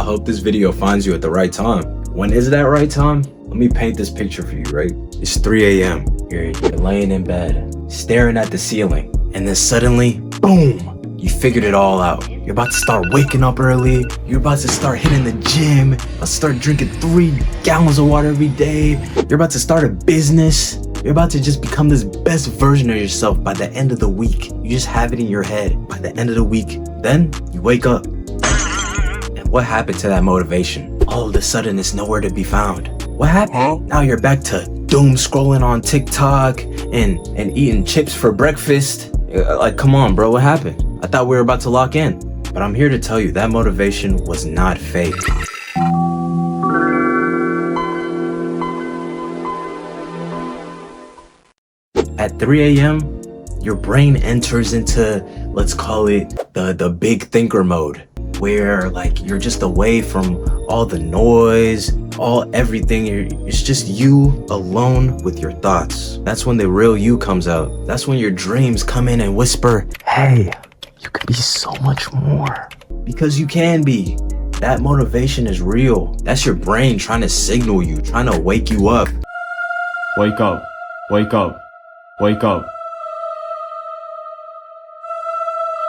hope this video finds you at the right time. When is that right time? Let me paint this picture for you, right? It's 3 a.m. You're laying in bed, staring at the ceiling, and then suddenly, boom! You figured it all out. You're about to start waking up early. You're about to start hitting the gym. About to start drinking 3 gallons of water every day. You're about to start a business. You're about to just become this best version of yourself by the end of the week. You just have it in your head by the end of the week. Then you wake up. And what happened to that motivation? All of a sudden, it's nowhere to be found. What happened? Now you're back to doom scrolling on TikTok and eating chips for breakfast. Like, come on, bro, what happened? I thought we were about to lock in. But I'm here to tell you that motivation was not fake. At 3 a.m., your brain enters into, let's call it the big thinker mode, where like you're just away from all the noise, everything. It's just you alone with your thoughts. That's when the real you comes out. That's when your dreams come in and whisper, hey, you could be so much more. Because you can be. That motivation is real. That's your brain trying to signal you, trying to wake you up. Wake up, wake up, wake up.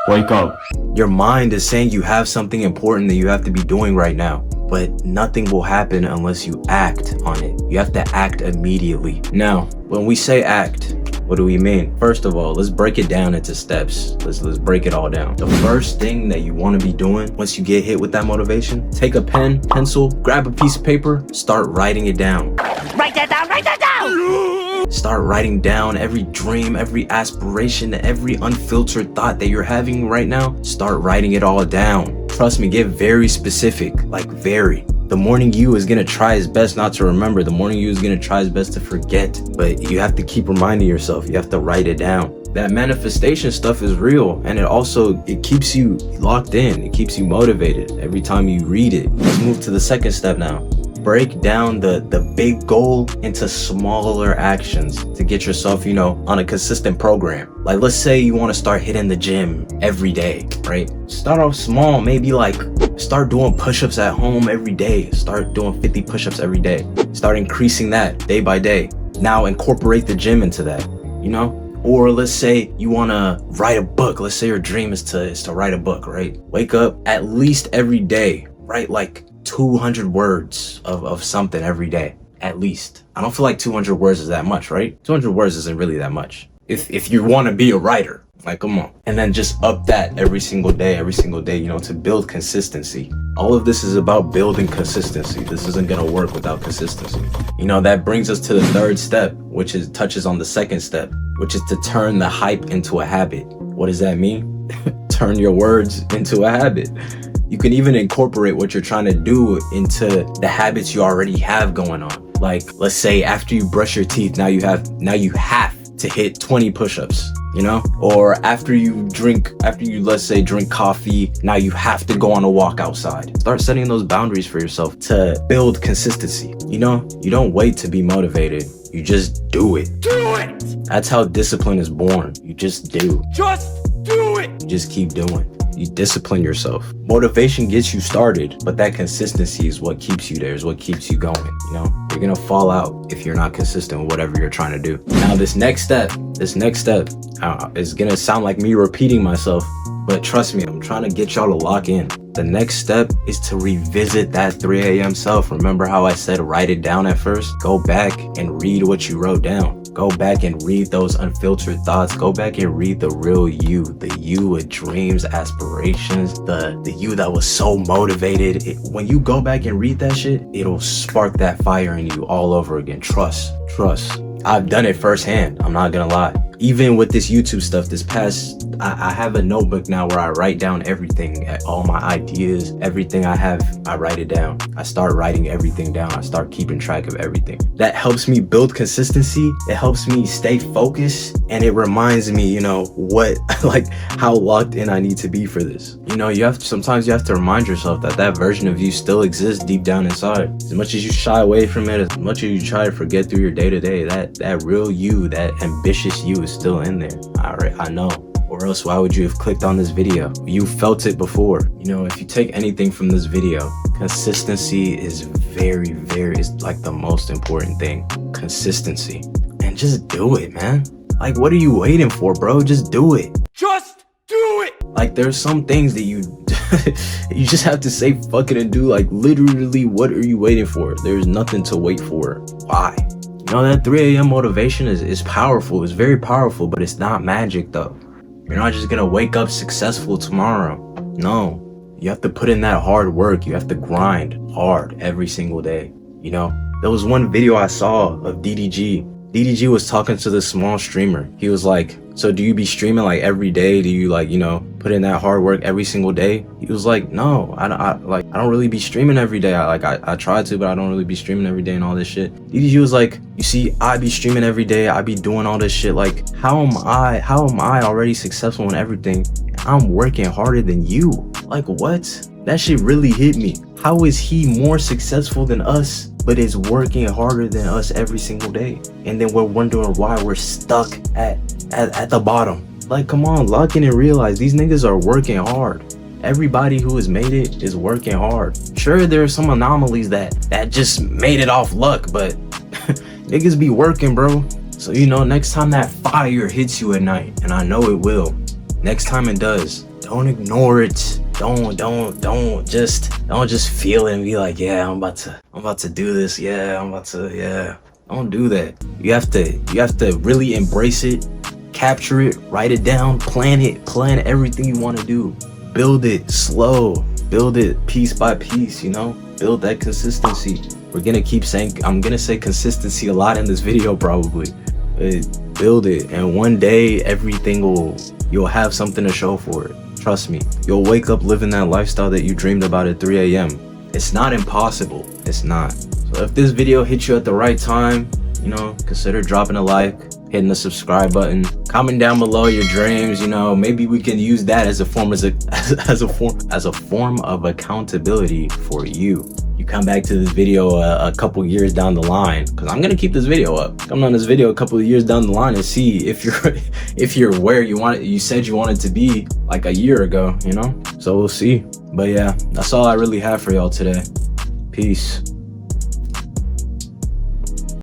Wake up. Your mind is saying you have something important that you have to be doing right now, but nothing will happen unless you act on it. You have to act immediately. Now, when we say act, what do we mean? First of all, let's break it down into steps. Let's break it all down. The first thing that you want to be doing once you get hit with that motivation, take a pen, pencil, grab a piece of paper, start writing it down. Write that down, write that down! Start writing down every dream, every aspiration, every unfiltered thought that you're having right now. Start writing it all down. Trust me, get very specific, like very. The morning you is gonna try his best not to remember. The morning you is gonna try his best to forget. But you have to keep reminding yourself. You have to write it down. That manifestation stuff is real, and it keeps you locked in. It keeps you motivated every time you read it. Let's move to the second step now. Break down the big goal into smaller actions to get yourself, on a consistent program. Like, let's say you want to start hitting the gym every day, right? Start off small, maybe like start doing push-ups at home every day. Start doing 50 push-ups every day. Start increasing that day by day. Now incorporate the gym into that, Or let's say you want to write a book. Let's say your dream is to write a book, right? Wake up at least every day, write like 200 words of something every day, at least. I don't feel like 200 words is that much, right? 200 words isn't really that much. If you want to be a writer, like, come on. And then just up that every single day, to build consistency. All of this is about building consistency. This isn't going to work without consistency. That brings us to the third step, which touches on the second step, which is to turn the hype into a habit. What does that mean? Turn your words into a habit. You can even incorporate what you're trying to do into the habits you already have going on. Like, let's say after you brush your teeth, now you have to hit 20 push-ups, Or after you let's say drink coffee, now you have to go on a walk outside. Start setting those boundaries for yourself to build consistency. You don't wait to be motivated. You just do it. Do it! That's how discipline is born. You just do. Just do it! You just keep doing. You discipline yourself. Motivation gets you started, but that consistency is what keeps you there, is what keeps you going, You're gonna fall out if you're not consistent with whatever you're trying to do. Now, this next step is gonna sound like me repeating myself, but trust me, I'm trying to get y'all to lock in. The next step is to revisit that 3 a.m. self. Remember how I said write it down at first? Go back and read what you wrote down. Go back and read those unfiltered thoughts. Go back and read the real you, the you with dreams, aspirations, the you that was so motivated. When you go back and read that shit, it'll spark that fire in you all over again. Trust. I've done it firsthand. I'm not gonna lie. Even with this YouTube stuff, I have a notebook now where I write down everything, all my ideas, everything I have, I write it down. I start writing everything down. I start keeping track of everything. That helps me build consistency. It helps me stay focused, and it reminds me, how locked in I need to be for this. Sometimes you have to remind yourself that version of you still exists deep down inside. As much as you shy away from it, as much as you try to forget through your day-to-day, that real you, that ambitious you is still in there. I know. Or or else why would you have clicked on this video? You felt it before. You know, if you take anything from this video, consistency is it's like the most important thing. Consistency. And just do it, man. Like, what are you waiting for, bro? Just do it. Just do it! Like, there's some things that you you just have to say fuck it and do. Like, literally, what are you waiting for? There's nothing to wait for. Why? You know, that 3 a.m. motivation is powerful. It's very powerful, but it's not magic though. You're not just gonna wake up successful tomorrow. No, you have to put in that hard work. You have to grind hard every single day. You know, there was one video I saw of DDG. DDG was talking to this small streamer. He was like, so do you be streaming like every day? Do you like, you know, put in that hard work every single day? He was like, no, I don't really be streaming every day. I try to, but I don't really be streaming every day and all this shit. DDG was like, you see, I be streaming every day. I be doing all this shit. Like, how am I already successful in everything? I'm working harder than you. Like, what? That shit really hit me. How is he more successful than us, but is working harder than us every single day? And then we're wondering why we're stuck at the bottom. Like, come on, lock in and realize these niggas are working hard. Everybody who has made it is working hard. Sure, there are some anomalies that just made it off luck, but niggas be working, bro. So, you know, next time that fire hits you at night, and I know it will, next time it does, don't ignore it. Don't just feel it and be like, yeah, I'm about to do this. Yeah. Don't do that. You have to really embrace it, capture it, write it down, plan everything you want to do. Build it slow, build it piece by piece, you know, build that consistency. I'm gonna say consistency a lot in this video probably. Build it, and one day you'll have something to show for it. Trust me, you'll wake up living that lifestyle that you dreamed about at 3 a.m. It's not impossible. It's not. So if this video hit you at the right time, you know, consider dropping a like, hitting the subscribe button, comment down below your dreams. You know, maybe we can use that as a form of accountability for you. You come back to this video a couple years down the line, because I'm gonna keep this video up. Come on this video a couple of years down the line and see if you're where you said you wanted to be like a year ago, you know. So we'll see. But yeah, that's all I really have for y'all today. Peace.